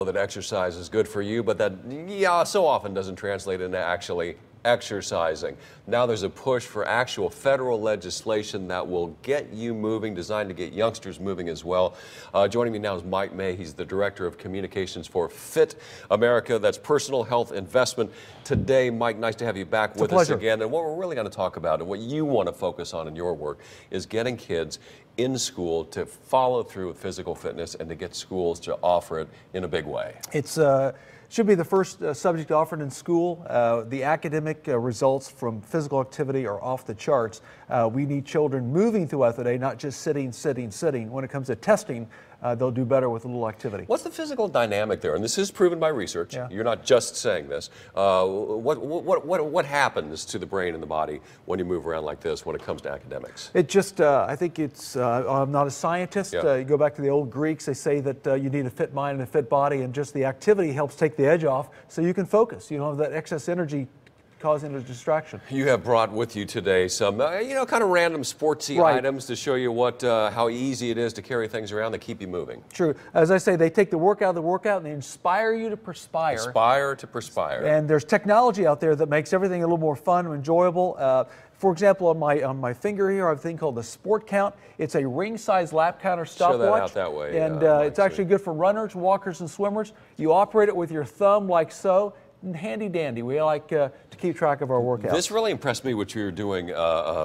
That exercise is good for you, but that, so often doesn't translate into actually exercising. Now there's a push for actual federal legislation that will get you moving, designed to get youngsters moving as well. Joining me now is Mike May. He's the Director of Communications for PHIT America. That's Personal Health Investment. Today, Mike, nice to have you back with us again. And what we're really going to talk about and what you want to focus on in your work is getting kids in school to follow through with physical fitness and to get schools to offer it in a big way. It's should be the first subject offered in school. The academic results from physical activity are off the charts. We need children moving throughout the day, not just sitting. When it comes to testing, they'll do better with a little activity. What's the physical dynamic there? And this is proven by research. Yeah. You're not just saying this. What happens to the brain and the body when you move around like this when it comes to academics? It just, I think it's, I'm not a scientist. Yeah. You go back to the old Greeks, they say that you need a fit mind and a fit body, and just the activity helps take the edge off so you can focus. You don't have that excess energy causing a distraction. You have brought with you today some, kind of random sportsy items to show you how easy it is to carry things around that keep you moving. True. As I say, they take the work out of the workout and they inspire you to perspire. Aspire to perspire. And there's technology out there that makes everything a little more fun and enjoyable. For example, on my finger here, I have a thing called the Sport Count. It's a ring-size lap counter stopwatch. Show that out that way. And it's actually good for runners, walkers, and swimmers. You operate it with your thumb like so. Handy dandy. We like to keep track of our workouts. This really impressed me what you were doing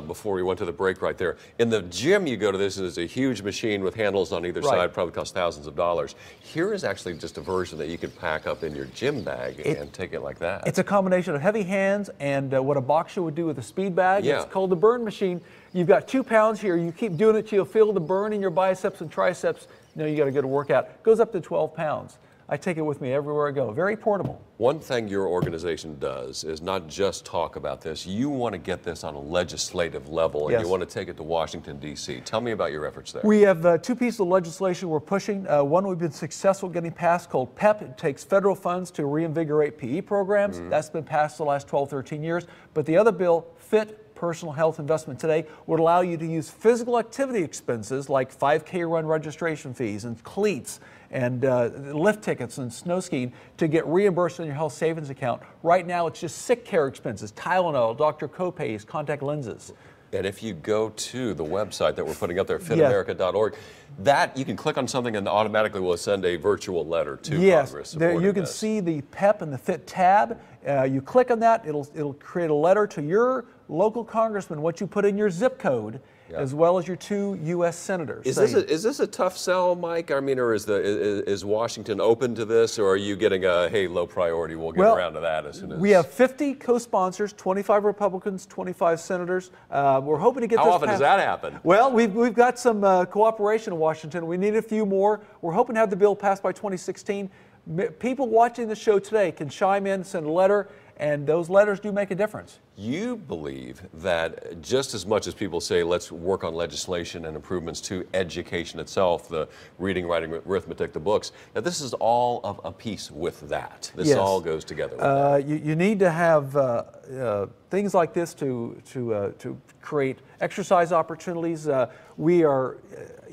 before we went to the break right there. In the gym you go to, this is a huge machine with handles on either side, probably costs thousands of dollars. Here is actually just a version that you could pack up in your gym bag and take it like that. It's a combination of heavy hands and what a boxer would do with a speed bag. Yeah. It's called the burn machine. You've got 2 pounds here. You keep doing it till you'll feel the burn in your biceps and triceps. You know you got a good workout. It goes up to 12 pounds. I take it with me everywhere I go. Very portable. One thing your organization does is not just talk about this. You want to get this on a legislative level, and you want to take it to Washington, D.C. Tell me about your efforts there. We have 2 pieces of legislation we're pushing. One we've been successful getting passed called PEP. It takes federal funds to reinvigorate PE programs. That's been passed the last 12, 13 years. But the other bill, PHIT, Personal Health Investment today, would allow you to use physical activity expenses like 5K run registration fees and cleats and lift tickets and snow skiing to get reimbursed in your health savings account. Right now it's just sick care expenses, Tylenol, doctor copays, contact lenses. And if you go to the website that we're putting up there, phitamerica.org, that you can click on something and automatically will send a virtual letter to Congress. Yes, you can see the PEP and the PHIT tab. You click on that, it'll create a letter to your local congressman, what you put in your zip code, as well as your 2 U.S. senators. Is this a tough sell, Mike? I mean, or is Washington open to this, or are you getting a, hey, low priority, we'll get around to that as soon as... We have 50 co-sponsors, 25 Republicans, 25 senators. We're hoping to get this How often does that happen? Well, we've got some cooperation in Washington. We need a few more. We're hoping to have the bill passed by 2016. People watching the show today can chime in, send a letter, and those letters do make a difference. You believe that just as much as people say let's work on legislation and improvements to education itself, the reading, writing, arithmetic, the books, that this is all of a piece with that. This all goes together with that. You need to have things like this to create exercise opportunities. We are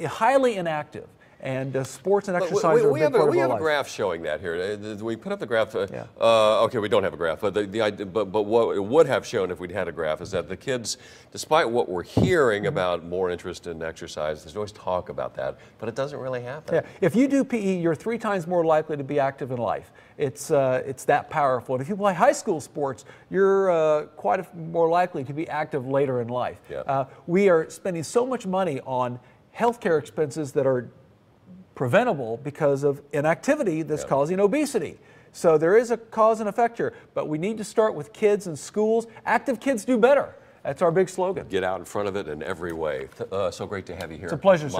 highly inactive. And sports and exercise are a big part of our life. We have a graph showing that here. We put up the graph. Okay, we don't have a graph, but but what it would have shown if we'd had a graph is that the kids, despite what we're hearing about more interest in exercise, there's always talk about that, but it doesn't really happen. Yeah. If you do PE, you're 3 times more likely to be active in life. It's that powerful. And if you play high school sports, you're quite more likely to be active later in life. Yeah. We are spending so much money on healthcare expenses that are preventable because of inactivity that's causing obesity. So there is a cause and effect here, but we need to start with kids and schools. Active kids do better. That's our big slogan. Get out in front of it in every way. So great to have you here. It's a pleasure, sir.